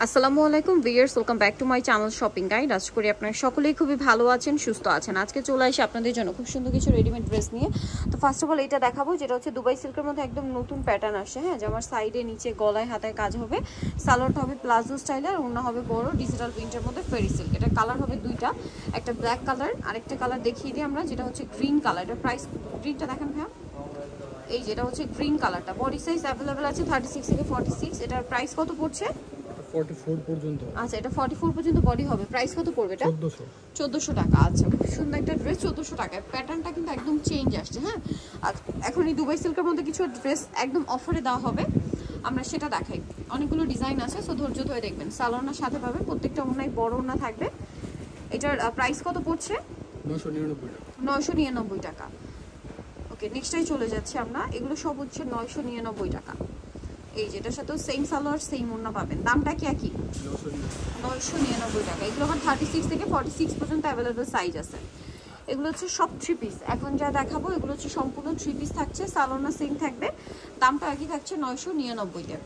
আসসালামু আলাইকুম viewers, welcome back to my channel shopping guide. আশা করি আপনারা সকলেই খুবই ভালো আছেন, সুস্থ আছেন। আজকে চলে আসি আপনাদের জন্য খুব সুন্দর কিছু রেডিমেড ড্রেস নিয়ে। তো ফার্স্ট অফ অল এটা দেখাবো, যেটা হচ্ছে দুবাই সিল্কের মধ্যে একদম নতুন প্যাটার্ন আসে। হ্যাঁ, যে আমার সাইডে নিচে গলায় হাতায় কাজ হবে, সালোয়ারটা হবে প্লাজো স্টাইল, আর অন্য হবে বড় ডিজিটাল প্রিন্টের মধ্যে ফেরি সিল্ক। এটা কালার হবে দুইটা, একটা ব্ল্যাক কালার, আরেকটা কালার দেখিয়ে দিই আমরা, যেটা হচ্ছে গ্রিন কালার। এটা প্রাইস, গ্রিনটা দেখেন ভাইয়া, এই যেটা হচ্ছে গ্রিন কালারটা। বডি সাইজ অ্যাভেলেবেল আছে 36 থেকে 46। এটার প্রাইস কত পড়ছে? 44 পর্যন্ত। আচ্ছা, এটা 44 পর্যন্ত বডি হবে। প্রাইস কত পড়বে এটা? 1400 টাকা। আচ্ছা, খুব সুন্দর একটা ড্রেস 1400 টাকায়। প্যাটার্নটা কিন্তু একদম চেঞ্জ আসছে। হ্যাঁ, আর এখন এই দুবাই সিল্কের মধ্যে কিছু ড্রেস একদম অফারে দেওয়া হবে, আমরা সেটা দেখাই। অনেকগুলো ডিজাইন আছে, সো ধৈর্য ধরে দেখবেন। সালোয়ারনার সাথে পাবে, প্রত্যেকটা ওনাই বড় ওনা থাকবে। এটার প্রাইস কত পড়ছে? 999 টাকা। ওকে, নেক্সটটাই চলে যাচ্ছে আমরা। এগুলো সব হচ্ছে 999 টাকা। এই যেটার সাথেও সেম সালোয়ার সেম ওড়না পাবেন, দামটা কি একই? 999 টাকা। এগুলো আমার 36 থেকে 46 পর্যন্ত অ্যাভেলেবল সাইজ আছে। এগুলো হচ্ছে সব 3 পিস। এখন যা দেখাবো এগুলো হচ্ছে সম্পূর্ণ 3 পিস থাকছে, সালোয়ারনা সেম থাকবে, দামটা একই থাকছে 999 তে।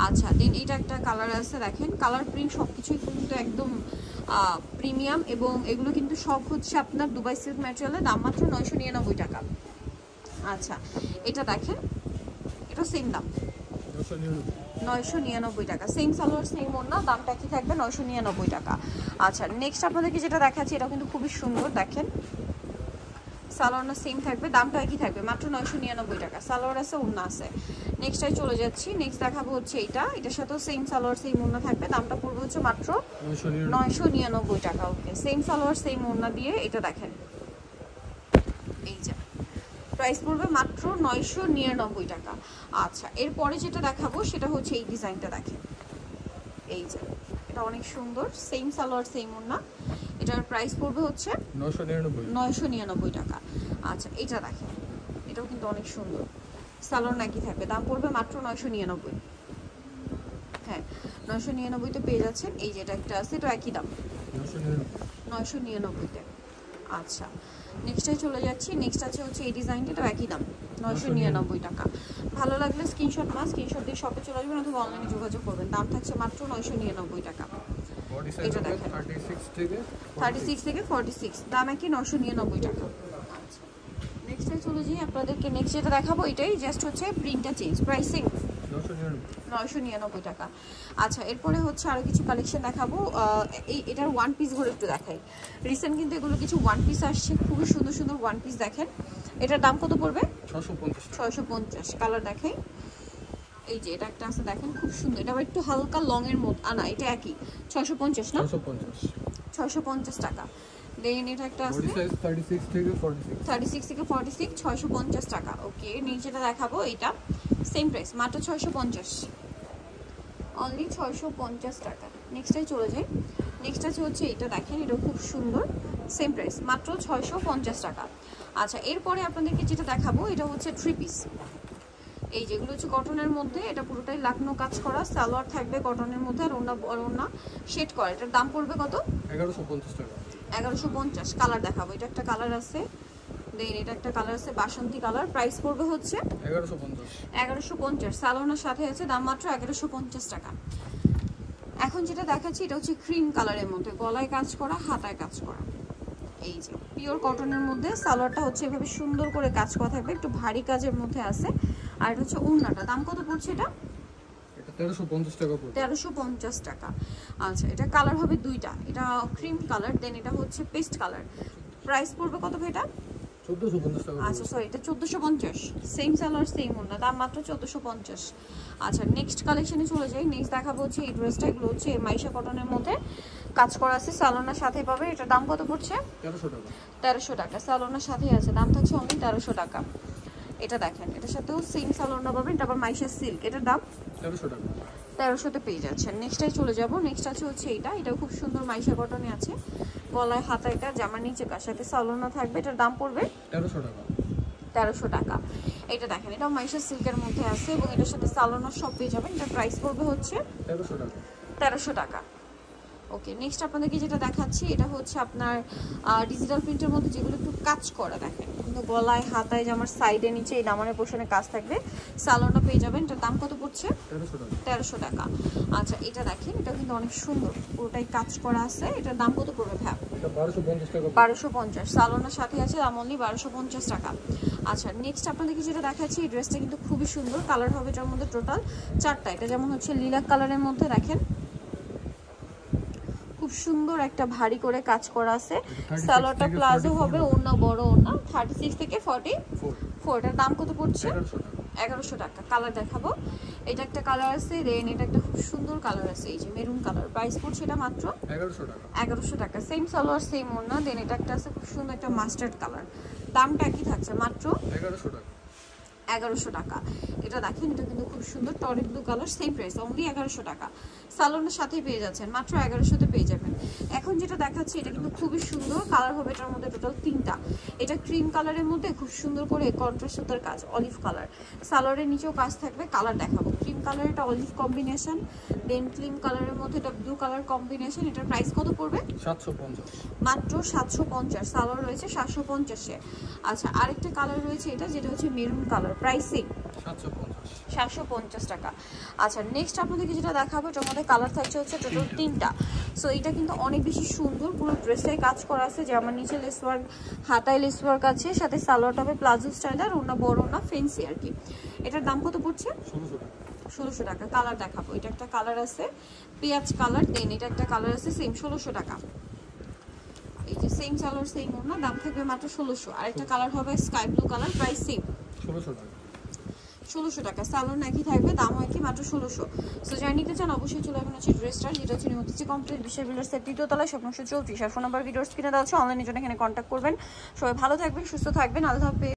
আচ্ছা, দেন এটা একটা কালার আছে, দেখেন কালার প্রিন্ট সব কিছুই কিন্তু একদম প্রিমিয়াম, এবং এগুলো কিন্তু সব হচ্ছে আপনার দুবাই সিল্ক ম্যাটেরিয়ালের, দাম মাত্র 999 টাকা। আচ্ছা, এটা দেখেন, এটা সেম দাম 999 টাকা। সেম সালোয়ার সেম ওড়না, দামটা কি থাকবে? 999 টাকা। আচ্ছা, নেক্সট আপনাদেরকে যেটা দেখাচ্ছি, এটা কিন্তু খুবই সুন্দর। দেখেন সালোয়ারটা সেম থাকবে, দামটা একই থাকবে, মাত্র 999 টাকা। সালোয়ার আছে, ওড়না আছে। নেক্সটটাই চলে যাচ্ছি। নেক্সট দেখাবো হচ্ছে এইটা, এটার সাথেও সেম সালোয়ার সেম ওড়না থাকবে, দামটা পড়বে হচ্ছে মাত্র 999 টাকা। ওকে, সেম সালোয়ার সেম ওড়না দিয়ে এটা দেখেন, এই যে প্রাইস পড়বে মাত্র 999 টাকা। আচ্ছা, এরপরে যেটা দেখাবো সেটা হচ্ছে এই ডিজাইনটা দেখেন, এই যে এটা অনেক সুন্দর, সেম সালোয়ার সেম ওড়না। এটার প্রাইস পড়বে হচ্ছে 999 টাকা। আচ্ছা, এটা দেখেন, এটাও কিন্তু অনেক সুন্দর, সালোয়ার নাকি থাকবে, দাম পড়বে মাত্র 999। হ্যাঁ, 999 তে পেয়ে যাচ্ছেন। এই যে এটা একটা আছে, এটা একই দাম 999 তে। আচ্ছা, নেক্সটে চলে যাচ্ছি। নেক্সট আছে হচ্ছে এই ডিজাইনটা, এটা একই দাম 999 টাকা। ভালো লাগলে স্ক্রিনশট দিয়ে শপে চলে আসবেন অথবা অনলাইনে যোগাযোগ করবেন, দাম থাকছে মাত্র 999 টাকা। এটা দেখেন 36 থেকে 46, দাম একই 999 টাকা। আচ্ছা, নেক্সটে চলে যাই আপনাদেরকে। নেক্সট যেটা দেখাবো এটাই, জাস্ট হচ্ছে প্রিন্টটা চেঞ্জ, প্রাইসিং 999 টাকা। আচ্ছা, এরপরে হচ্ছে আরো কিছু কালেকশন দেখাবো। এটার ওয়ান পিস গুলো একটু দেখাই। রিসেন্ট কিন্তু এগুলো কিছু ওয়ান পিস আসছে, খুবই সুন্দর সুন্দর ওয়ান পিস। দেখেন এটার দাম কত পড়বে? 650। কালার দেখাই, এই যে এটা একটা আছে, দেখেন খুব সুন্দর, এটা আবার একটু হালকা লং এর মধ্যে আনা, এটা একই 650 না? 650 টাকা। দেন এটা একটা আছে 36 থেকে 46 650 টাকা। ওকে, নিচেটা দেখাবো, এটা সেম প্রাইস, মাত্র 650, অনলি 650 টাকা। নেক্সটটাই চলে যাই। নেক্সট আছে হচ্ছে এটা দেখেন, এটা খুব সুন্দর, সেম প্রাইস, মাত্র 650 টাকা। আচ্ছা, এরপরে আপনাদেরকে যেটা দেখাবো এটা হচ্ছে 3 পিস। এই যেগুলো হচ্ছে কটনের মধ্যে, এটা পুরোটাই লাকনো কাজ করা, সালোয়ার থাকবে কটনের মধ্যে, আর ওড়না শেড করা। এটার দাম পড়বে কত? 1150 টাকা। 1150। কালার দেখাবো, এটা একটা কালার আছে, দেন এটা একটা কালার আছে বাসন্তী কালার। প্রাইস পড়বে হচ্ছে 1150। সালোয়ারের সাথে আছে, দাম মাত্র 1150 টাকা। এখন যেটা দেখাচ্ছি এটা হচ্ছে ক্রিম কালারের মধ্যে, গলায় কাজ করা, হাতায় কাজ করা, এই যে পিওর কটনের মধ্যে। সালোয়ারটা হচ্ছে এভাবে সুন্দর করে কাজ করা থাকবে, একটু ভারী কাজের মধ্যে আছে। আর এটা হচ্ছে ওড়নাটা, দাম কত পড়ছে এটা? 1350 টাকা পড়বে। 1350 টাকা। আচ্ছা, এটা কালার হবে দুইটা, এটা ক্রিম কালার, দেন এটা হচ্ছে পেস্ট কালার। প্রাইস পড়বে কত ভাই এটা? 1450 টাকা। আচ্ছা সরি, এটা 1450। সেম সালোয়ার সেম ওড়না, দাম মাত্র 1450। আচ্ছা, নেক্সট কালেকশনে চলে যাই। নেক্সট দেখাবো হচ্ছে এই ড্রেসটা, এগুলো হচ্ছে মাইশা কটনের মধ্যে কাজ করা আছে, সালোয়ারের সাথে পাবে। এটার দাম কত পড়ছে? 1300 টাকা। 1300 টাকা, সালোয়ারের সাথে আছে, দাম থাকছে অনলি 1300 টাকা। এটা দেখেন, এটার সাথেও সেম সালোয়ার পাবেন, এটা আবার মাইশা সিল্ক, এটার দাম 1300 টাকা। 1300 তে পেয়ে যাচ্ছেন। নেক্সটটাই চলে যাব। নেক্সট আছে হচ্ছে এটাও খুব সুন্দর মাইশা কটনে আছে, গলায় হাতায় কাজ, জামার নিচে কাজ, সাথে সালোয়ার থাকবে। এটার দাম পড়বে 1300 টাকা। 1300 টাকা। এটা দেখেন, এটাও মাইশা সিল্কের মধ্যে আছে, এবং এটার সাথে সালোয়ার সব পেয়ে যাবেন। এটার প্রাইস পড়বে হচ্ছে 1300 টাকা। 1300 টাকা। ওকে, নেক্সট আপনাদেরকে যেটা দেখাচ্ছি এটা হচ্ছে আপনার ডিজিটাল প্রিন্টের মধ্যে যেগুলো একটু কাজ করা দেখেন, কিন্তু গলায় হাতায় জামার সাইডে নিচে এই দামানের পোর্শনে কাজ থাকবে। সালোয়ারটা পেয়ে যাবেন। এটার দাম কত পড়ছে? 1300 টাকা। আচ্ছা এটা দেখেন, এটা কিন্তু অনেক সুন্দর, পুরোটাই কাজ করা আছে। এটার দাম কত পড়বে ভাই? 1250 টাকা। 1250। সালোয়ারের সাথে আছে দাম অনলি 1250 টাকা। আচ্ছা নেক্সট আপনাদেরকে যেটা দেখাচ্ছি, এই ড্রেসটা কিন্তু খুবই সুন্দর, কালার হবে এটার মধ্যে টোটাল 4টা। এটা যেমন হচ্ছে লিলাক কালারের মধ্যে দেখেন, খুব সুন্দর একটা ভারী করে কাজ করা আছে। সালোয়ারটা প্লাজো হবে, ওড়না বড় ওড়না, 36 থেকে 44। এটার দাম কত পড়ছে? 1100 টাকা। কালার দেখাবো, এটা একটা কালার আছে, দেন এটা একটা খুব সুন্দর কালার আছে, এই যে মেরুন কালার। প্রাইস পড়ছে এটা মাত্র 1100 টাকা। সেম সালোয়ার সেম ওড়না, দেন এটা একটা আছে খুব সুন্দর একটা মাস্টার্ড কালার। দামটা কি থাকছে? মাত্র 1100 টাকা। এটা দেখেন, এটা কিন্তু খুব সুন্দর টরি blue colour, same price only 1100 টাকা। সালোয়ারের সাথে পেয়ে যাচ্ছেন, মাত্র 1100-তে পেয়ে যাবেন। এখন যেটা দেখাচ্ছি এটা কিন্তু খুবই সুন্দর, কালার হবে এটার মধ্যে টোটাল 3টা। এটা ক্রিম কালারের মধ্যে খুব সুন্দর করে কন্ট্রাস্ট সুতার কাজ, অলিভ কালার। সালোয়ারের নিচেও কাজ থাকবে। কালার দেখাবো, ক্রিম কালার এটা অলিভ কম্বিনেশন, দেন ক্রিম কালারের মধ্যে এটা ব্লু কালার কম্বিনেশন। এটার প্রাইস কত পড়বে? 750। মাত্র 750। সালোয়ার রয়েছে 750-এ। আচ্ছা আরেকটা কালার রয়েছে এটা, যেটা হচ্ছে মেরুন কালার, প্রাইসিং 750 টাকা। আচ্ছা নেক্সট আপনাদেরকে যেটা দেখাবো, এটার মধ্যে কালার থাকছে হচ্ছে টোটাল 3টা। সো এটা কিন্তু অনেক বেশি সুন্দর, পুরো ড্রেসটাই কাজ করা আছে, যে আমার নিচে লেস ওয়ার্ক, হাতায় লেস ওয়ার্ক আছে, সাথে সালোয়ারটা হবে প্লাজো স্টাইলার, ওনা বড় না ফেন্সি আর কি। এটার দাম কত পড়ছে? 1600 টাকা। কালার দেখাবো, এটা একটা কালার আছে পেঁয়াজ কালার, দেন এটা একটা কালার আছে সেম 1600 টাকা। এই যে সেম সালোয়ার সেম ওনা, দাম থাকবে মাত্র 1600। আরেকটা কালার হবে sky blue colour, price same 1600 টাকা। সালোয়ার নাকি থাকবে, দাম হয় কি মাত্র 1600। সো যারা নিতে চান অবশ্যই চলে আসবেন হচ্ছে ড্রেসটা, যেটা হচ্ছে নিউজ কমপ্লিট বিশাল বিল্ডার্সের 3য় তলায়, স্বপ্ন 34। আর ফোন নাম্বার ভিডিওস কিনে দেওয়া হচ্ছে, অনলাইনে জন্য এখানে কন্ট্যাক্ট করবেন। সবাই ভালো থাকবেন, সুস্থ থাকবেন, আল্লাহ হাফেজ।